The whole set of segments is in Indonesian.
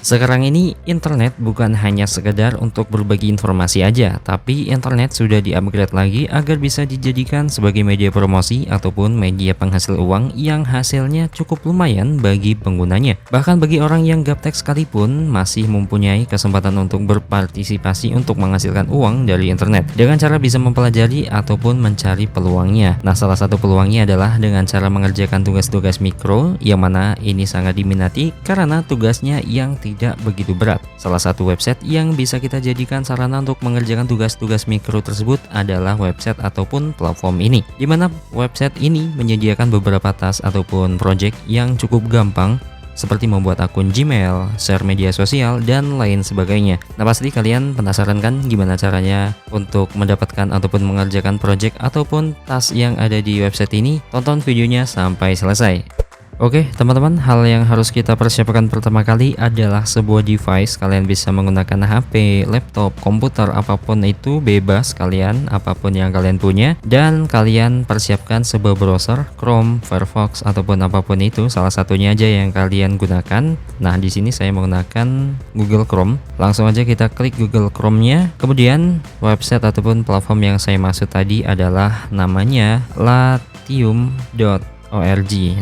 Sekarang ini internet bukan hanya sekedar untuk berbagi informasi aja, tapi internet sudah di-upgrade lagi agar bisa dijadikan sebagai media promosi ataupun media penghasil uang yang hasilnya cukup lumayan bagi penggunanya. Bahkan bagi orang yang gaptek sekalipun masih mempunyai kesempatan untuk berpartisipasi untuk menghasilkan uang dari internet dengan cara bisa mempelajari ataupun mencari peluangnya. Nah, salah satu peluangnya adalah dengan cara mengerjakan tugas-tugas mikro, yang mana ini sangat diminati karena tugasnya yang tidak begitu berat. Salah satu website yang bisa kita jadikan sarana untuk mengerjakan tugas-tugas mikro tersebut adalah website ataupun platform ini, di mana website ini menyediakan beberapa task ataupun project yang cukup gampang, seperti membuat akun Gmail, share media sosial, dan lain sebagainya. Nah, pasti kalian penasaran kan gimana caranya untuk mendapatkan ataupun mengerjakan project ataupun task yang ada di website ini? Tonton videonya sampai selesai. Oke teman-teman, hal yang harus kita persiapkan pertama kali adalah sebuah device. Kalian bisa menggunakan HP, laptop, komputer, apapun itu bebas kalian, apapun yang kalian punya. Dan kalian persiapkan sebuah browser, Chrome, Firefox, ataupun apapun itu, salah satunya aja yang kalian gunakan. Nah, di sini saya menggunakan Google Chrome. Langsung aja kita klik Google Chrome-nya. Kemudian website ataupun platform yang saya maksud tadi adalah namanya latium.org.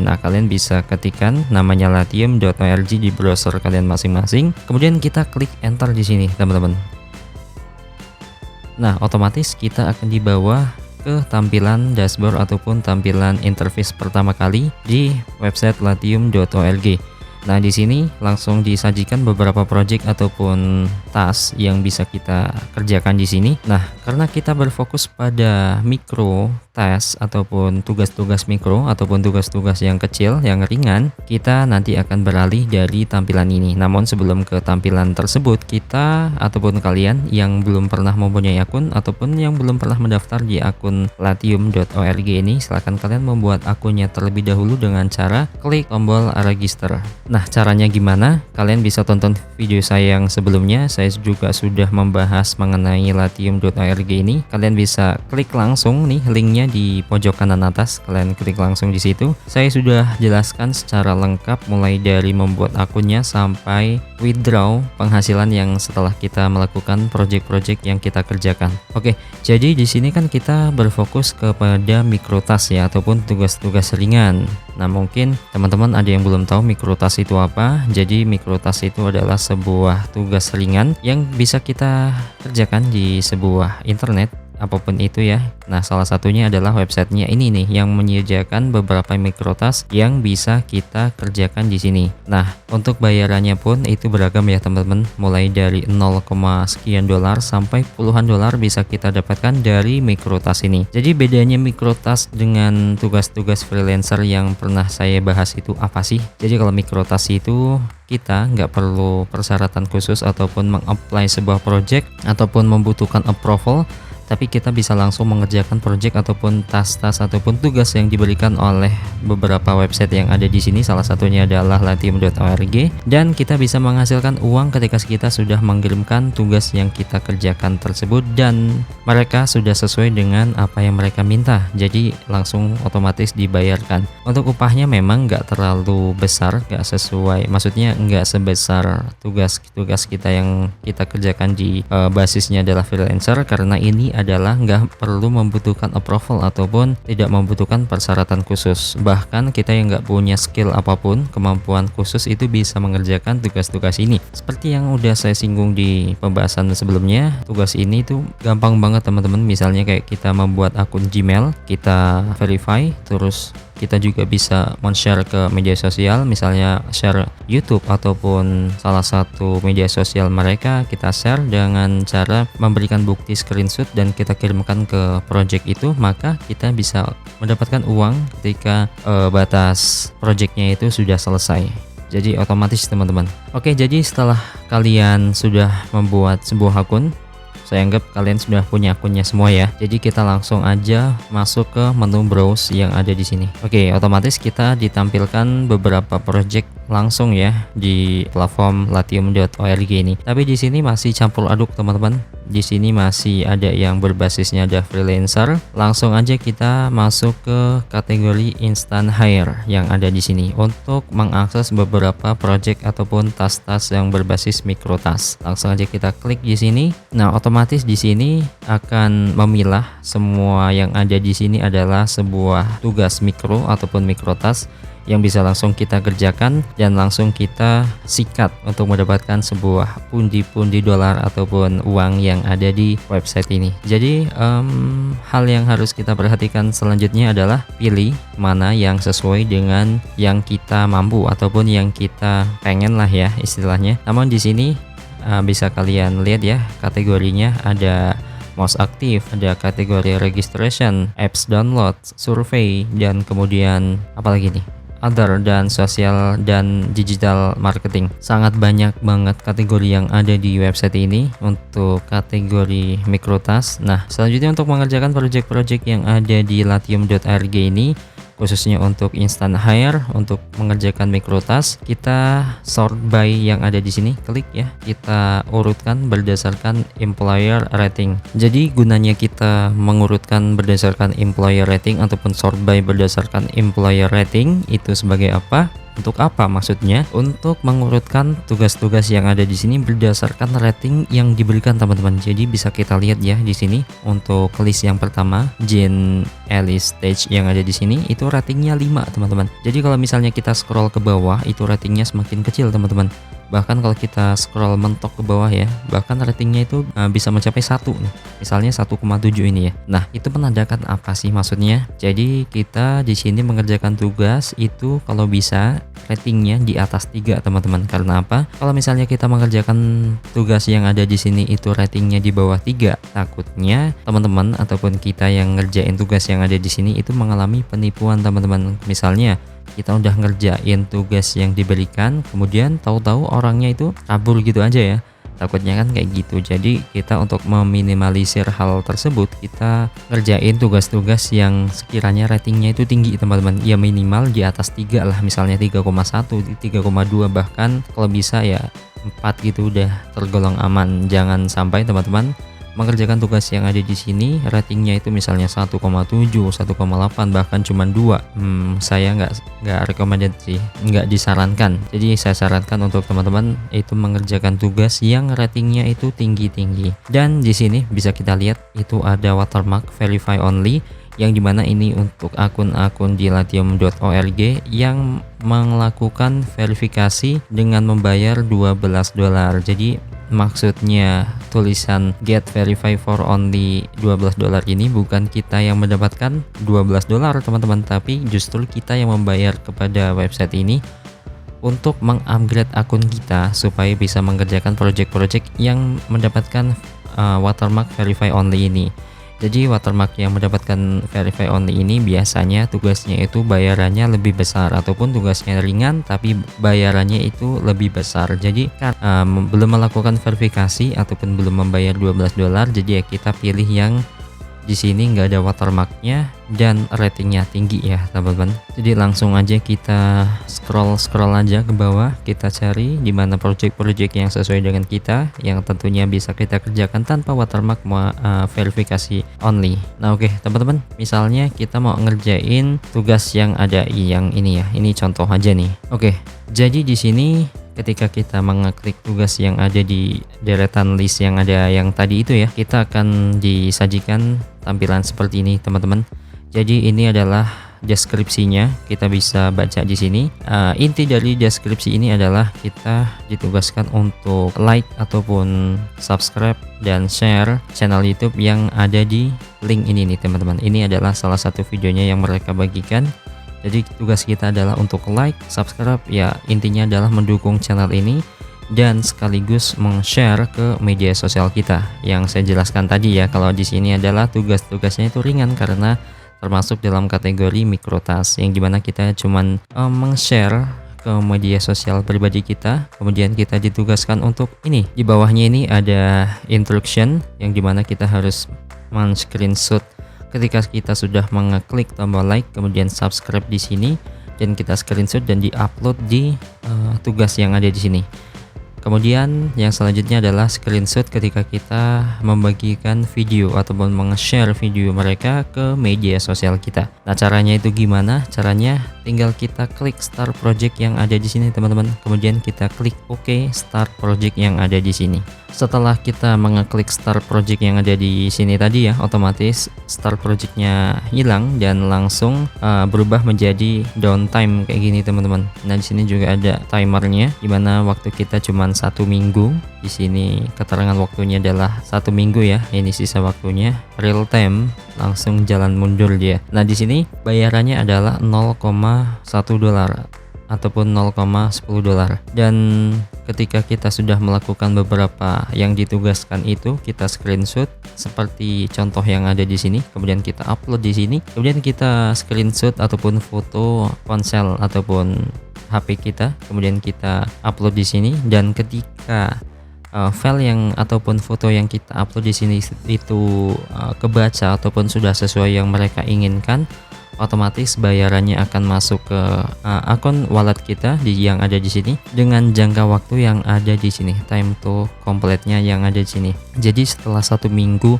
Nah, kalian bisa ketikkan namanya latium.org di browser kalian masing-masing. Kemudian kita klik enter di sini, teman-teman. Nah, otomatis kita akan dibawa ke tampilan dashboard ataupun tampilan interface pertama kali di website latium.org. Nah, di sini langsung disajikan beberapa project ataupun task yang bisa kita kerjakan di sini. Nah, karena kita berfokus pada mikro task ataupun tugas-tugas mikro ataupun tugas-tugas yang kecil, yang ringan, kita nanti akan beralih dari tampilan ini. Namun sebelum ke tampilan tersebut, kita ataupun kalian yang belum pernah mempunyai akun ataupun yang belum pernah mendaftar di akun latium.org ini, silahkan kalian membuat akunnya terlebih dahulu dengan cara klik tombol register. Nah, caranya gimana? Kalian bisa tonton video saya yang sebelumnya. Saya juga sudah membahas mengenai latium.org ini. Kalian bisa klik langsung nih linknya di pojok kanan atas. Kalian klik langsung di situ. Saya sudah jelaskan secara lengkap mulai dari membuat akunnya sampai withdraw penghasilan yang setelah kita melakukan project-project yang kita kerjakan. Oke, jadi di sini kan kita berfokus kepada mikrotask ya ataupun tugas-tugas ringan. Nah, mungkin teman-teman ada yang belum tahu mikrotask itu apa. Jadi mikrotask itu adalah sebuah tugas ringan yang bisa kita kerjakan di sebuah internet, apapun itu ya. Nah, salah satunya adalah websitenya ini nih yang menyediakan beberapa mikrotask yang bisa kita kerjakan di sini. Nah, untuk bayarannya pun itu beragam ya teman-teman, mulai dari 0, sekian dolar sampai puluhan dolar bisa kita dapatkan dari mikrotask ini. Jadi bedanya mikrotask dengan tugas-tugas freelancer yang pernah saya bahas itu apa sih? Jadi kalau mikrotask itu kita nggak perlu persyaratan khusus ataupun meng-apply sebuah project ataupun membutuhkan approval, tapi kita bisa langsung mengerjakan project ataupun task-task ataupun tugas yang diberikan oleh beberapa website yang ada di sini. Salah satunya adalah latium.org, dan kita bisa menghasilkan uang ketika kita sudah mengirimkan tugas yang kita kerjakan tersebut dan mereka sudah sesuai dengan apa yang mereka minta. Jadi langsung otomatis dibayarkan. Untuk upahnya memang nggak terlalu besar, nggak sesuai, maksudnya nggak sebesar tugas-tugas kita yang kita kerjakan di basisnya adalah freelancer, karena ini adalah nggak perlu membutuhkan approval ataupun tidak membutuhkan persyaratan khusus. Bahkan kita yang nggak punya skill apapun, kemampuan khusus itu bisa mengerjakan tugas-tugas ini. Seperti yang udah saya singgung di pembahasan sebelumnya, tugas ini tuh gampang banget teman-teman. Misalnya kayak kita membuat akun Gmail, kita verify, terus kita juga bisa men-share ke media sosial, misalnya share YouTube ataupun salah satu media sosial mereka, kita share dengan cara memberikan bukti screenshot dan kita kirimkan ke project itu, maka kita bisa mendapatkan uang ketika batas projectnya itu sudah selesai. Jadi otomatis teman-teman. Oke, jadi setelah kalian sudah membuat sebuah akun, saya anggap kalian sudah punya akunnya semua ya. Jadi kita langsung aja masuk ke menu browse yang ada di sini. Oke, otomatis kita ditampilkan beberapa project langsung ya di platform latium.org ini. Tapi di sini masih campur aduk teman-teman. di sini masih ada yang berbasisnya ada freelancer. Langsung aja kita masuk ke kategori instant hire yang ada di sini untuk mengakses beberapa project ataupun tas-tas yang berbasis mikrotas. Langsung aja kita klik di sini. Nah, otomatis di sini akan memilah semua yang ada di sini adalah sebuah tugas mikro ataupun mikrotas yang bisa langsung kita kerjakan dan langsung kita sikat untuk mendapatkan sebuah pundi-pundi dolar ataupun uang yang ada di website ini. Jadi hal yang harus kita perhatikan selanjutnya adalah pilih mana yang sesuai dengan yang kita mampu ataupun yang kita pengen lah ya istilahnya. Namun di sini bisa kalian lihat ya, kategorinya ada most aktif, ada kategori registration, apps download, survei, dan kemudian apalagi nih, other, dan sosial dan digital marketing. Sangat banyak banget kategori yang ada di website ini untuk kategori mikrotas. Nah, selanjutnya untuk mengerjakan project-project yang ada di latium.org ini, khususnya untuk instant hire, untuk mengerjakan mikrotas, kita sort by yang ada di sini, klik ya, kita urutkan berdasarkan employer rating. Jadi gunanya kita mengurutkan berdasarkan employer rating ataupun sort by berdasarkan employer rating itu sebagai apa? Untuk apa maksudnya? Untuk mengurutkan tugas-tugas yang ada di sini berdasarkan rating yang diberikan teman-teman. Jadi bisa kita lihat ya di sini untuk list yang pertama, Jane Ellis Stage yang ada di sini itu ratingnya 5 teman-teman. Jadi kalau misalnya kita scroll ke bawah itu ratingnya semakin kecil teman-teman. Bahkan kalau kita scroll mentok ke bawah ya, bahkan ratingnya itu bisa mencapai 1 nih. Misalnya 1,7 ini ya. Nah, itu menandakan apa sih maksudnya? Jadi kita di sini mengerjakan tugas itu kalau bisa ratingnya di atas 3 teman-teman. Karena apa? Kalau misalnya kita mengerjakan tugas yang ada di sini itu ratingnya di bawah 3, takutnya teman-teman ataupun kita yang ngerjain tugas yang ada di sini itu mengalami penipuan teman-teman. Misalnya kita udah ngerjain tugas yang diberikan, kemudian tahu-tahu orangnya itu kabur gitu aja ya. Takutnya kan kayak gitu. Jadi kita untuk meminimalisir hal tersebut, kita ngerjain tugas-tugas yang sekiranya ratingnya itu tinggi teman-teman. Ya minimal di atas 3 lah, misalnya 3,1, 3,2, bahkan kalau bisa ya 4 gitu udah tergolong aman. Jangan sampai teman-teman mengerjakan tugas yang ada di sini ratingnya itu misalnya 1,7, 1,8, bahkan cuma 2. Saya nggak rekomendasi, nggak disarankan. Jadi saya sarankan untuk teman-teman itu mengerjakan tugas yang ratingnya itu tinggi-tinggi. Dan di sini bisa kita lihat itu ada watermark verify only, yang dimana ini untuk akun-akun di latium.org yang melakukan verifikasi dengan membayar $12. Jadi maksudnya tulisan get verify for only $12 ini bukan kita yang mendapatkan $12 teman-teman, tapi justru kita yang membayar kepada website ini untuk mengupgrade akun kita supaya bisa mengerjakan project-project yang mendapatkan watermark verify only ini. Jadi watermark yang mendapatkan verify only ini biasanya tugasnya itu bayarannya lebih besar, ataupun tugasnya ringan tapi bayarannya itu lebih besar. Jadi kan belum melakukan verifikasi ataupun belum membayar $12, jadi ya kita pilih yang di sini nggak ada watermarknya dan ratingnya tinggi ya teman-teman. Jadi langsung aja kita scroll aja ke bawah, kita cari di mana project-project yang sesuai dengan kita, yang tentunya bisa kita kerjakan tanpa watermark verifikasi only. Nah oke, teman-teman, misalnya kita mau ngerjain tugas yang ada yang ini ya, ini contoh aja nih. Oke, jadi di sini ketika kita mengeklik tugas yang ada di deretan list yang ada yang tadi itu ya, kita akan disajikan tampilan seperti ini teman-teman. Jadi ini adalah deskripsinya, kita bisa baca di sini. Inti dari deskripsi ini adalah kita ditugaskan untuk like ataupun subscribe dan share channel YouTube yang ada di link ini nih teman-teman. Ini adalah salah satu videonya yang mereka bagikan. Jadi tugas kita adalah untuk like, subscribe, ya intinya adalah mendukung channel ini dan sekaligus meng-share ke media sosial kita. Yang saya jelaskan tadi ya, kalau di sini adalah tugas-tugasnya itu ringan karena termasuk dalam kategori mikrotas, yang dimana kita cuman meng-share ke media sosial pribadi kita. Kemudian kita ditugaskan untuk ini, di bawahnya ini ada instruction yang dimana kita harus men-screenshot ketika kita sudah mengeklik tombol like kemudian subscribe di sini, dan kita screenshot dan diupload di tugas yang ada di sini. Kemudian yang selanjutnya adalah screenshot ketika kita membagikan video ataupun meng-share video mereka ke media sosial kita. Nah, caranya itu gimana? Caranya tinggal kita klik start project yang ada di sini teman-teman. Kemudian kita klik OK start project yang ada di sini. Setelah kita mengeklik start project yang ada di sini tadi ya, otomatis start projectnya hilang dan langsung berubah menjadi downtime kayak gini teman-teman. Nah, di sini juga ada timernya, dimana waktu kita cuma 1 minggu. Di sini keterangan waktunya adalah 1 minggu ya. Ini sisa waktunya real time, langsung jalan mundur dia. Nah, di sini bayarannya adalah 0,1 dolar ataupun 0,10 dolar. Dan ketika kita sudah melakukan beberapa yang ditugaskan itu, kita screenshot seperti contoh yang ada di sini, kemudian kita upload di sini, kemudian kita screenshot ataupun foto ponsel ataupun HP kita, kemudian kita upload di sini. Dan ketika file yang ataupun foto yang kita upload di sini itu kebaca ataupun sudah sesuai yang mereka inginkan, otomatis bayarannya akan masuk ke akun wallet kita yang ada di sini dengan jangka waktu yang ada di sini, time to complete-nya yang ada di sini. Jadi setelah 1 minggu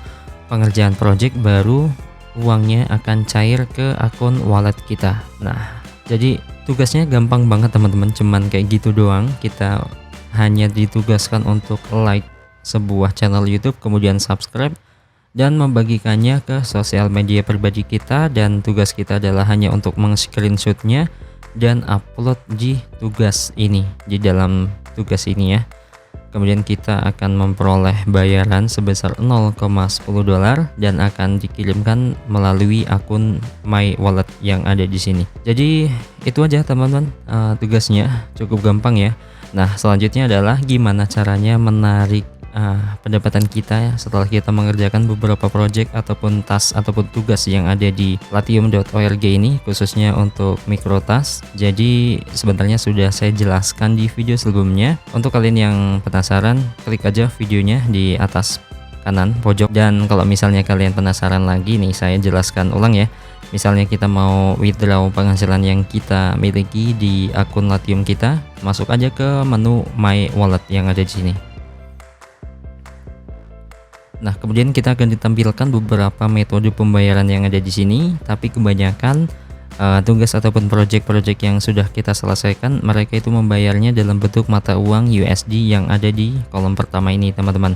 pengerjaan project, baru uangnya akan cair ke akun wallet kita. Nah, jadi tugasnya gampang banget teman-teman, cuman kayak gitu doang. Kita hanya ditugaskan untuk like sebuah channel YouTube, kemudian subscribe dan membagikannya ke sosial media pribadi kita, dan tugas kita adalah hanya untuk meng-screenshotnya dan upload di tugas ini, di dalam tugas ini ya. Kemudian kita akan memperoleh bayaran sebesar 0,10 dolar dan akan dikirimkan melalui akun My Wallet yang ada di sini. Jadi itu aja teman-teman, tugasnya cukup gampang ya. Nah, selanjutnya adalah gimana caranya menarik pendapatan kita ya, setelah kita mengerjakan beberapa project ataupun task ataupun tugas yang ada di latium.org ini, khususnya untuk mikrotask. Jadi sebenarnya sudah saya jelaskan di video sebelumnya. Untuk kalian yang penasaran, klik aja videonya di atas kanan pojok. Dan kalau misalnya kalian penasaran lagi nih, saya jelaskan ulang ya. Misalnya kita mau withdraw penghasilan yang kita miliki di akun Latium kita, masuk aja ke menu My Wallet yang ada di sini. Nah, kemudian kita akan ditampilkan beberapa metode pembayaran yang ada di sini, tapi kebanyakan tugas ataupun project-project yang sudah kita selesaikan, mereka itu membayarnya dalam bentuk mata uang USD yang ada di kolom pertama ini, teman-teman.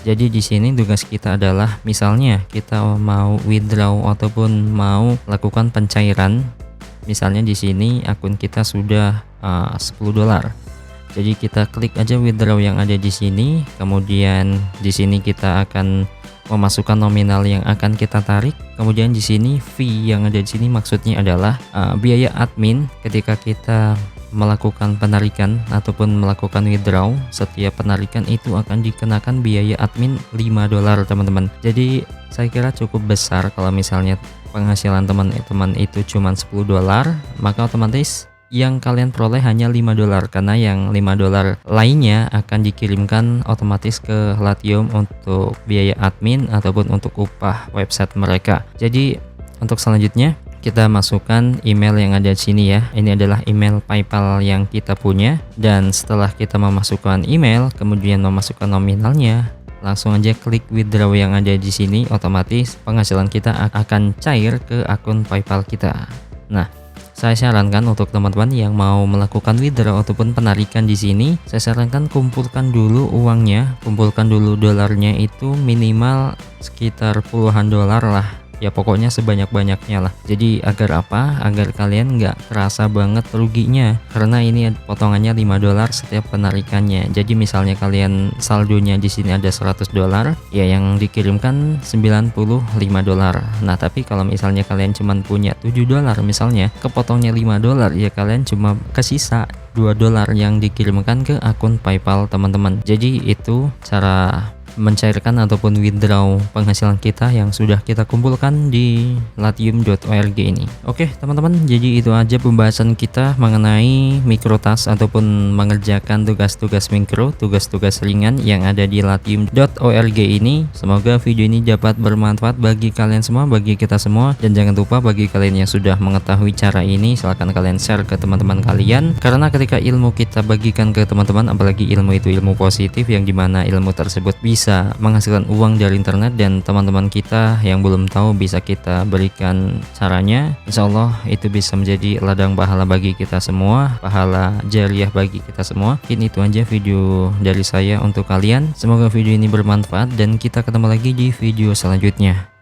Jadi di sini tugas kita adalah misalnya kita mau withdraw ataupun mau lakukan pencairan. Misalnya di sini akun kita sudah 10 dolar. Jadi kita klik aja withdraw yang ada di sini, kemudian di sini kita akan memasukkan nominal yang akan kita tarik. Kemudian di sini fee yang ada di sini maksudnya adalah biaya admin ketika kita melakukan penarikan ataupun melakukan withdraw. Setiap penarikan itu akan dikenakan biaya admin 5 dolar teman-teman. Jadi saya kira cukup besar kalau misalnya penghasilan teman-teman itu cuma 10 dolar, maka otomatis yang kalian peroleh hanya 5 dolar, karena yang 5 dolar lainnya akan dikirimkan otomatis ke Latium untuk biaya admin ataupun untuk upah website mereka. Jadi untuk selanjutnya kita masukkan email yang ada di sini ya. Ini adalah email PayPal yang kita punya, dan setelah kita memasukkan email kemudian memasukkan nominalnya, langsung aja klik withdraw yang ada di sini, otomatis penghasilan kita akan cair ke akun PayPal kita. Nah, saya sarankan untuk teman-teman yang mau melakukan withdraw ataupun penarikan di sini, saya sarankan kumpulkan dulu uangnya, kumpulkan dulu dolarnya itu minimal sekitar puluhan dolar lah. Ya pokoknya sebanyak-banyaknya lah. Jadi agar apa? Agar kalian nggak kerasa banget ruginya, karena ini potongannya 5 dolar setiap penarikannya. Jadi misalnya kalian saldonya di sini ada 100 dolar, ya yang dikirimkan 95 dolar. Nah, tapi kalau misalnya kalian cuma punya 7 dolar misalnya, kepotongnya 5 dolar, ya kalian cuma kesisa 2 dolar yang dikirimkan ke akun PayPal teman-teman. Jadi itu cara mencairkan ataupun withdraw penghasilan kita yang sudah kita kumpulkan di latium.org ini. Oke teman-teman, jadi itu aja pembahasan kita mengenai mikrotask ataupun mengerjakan tugas-tugas mikro, tugas-tugas ringan yang ada di latium.org ini. Semoga video ini dapat bermanfaat bagi kalian semua, bagi kita semua, dan jangan lupa bagi kalian yang sudah mengetahui cara ini, silahkan kalian share ke teman-teman kalian, karena ketika ilmu kita bagikan ke teman-teman, apalagi ilmu itu ilmu positif yang dimana ilmu tersebut bisa menghasilkan uang dari internet dan teman-teman kita yang belum tahu bisa kita berikan caranya, insya Allah itu bisa menjadi ladang pahala bagi kita semua, pahala jariah bagi kita semua. Mungkin itu aja video dari saya untuk kalian, semoga video ini bermanfaat dan kita ketemu lagi di video selanjutnya.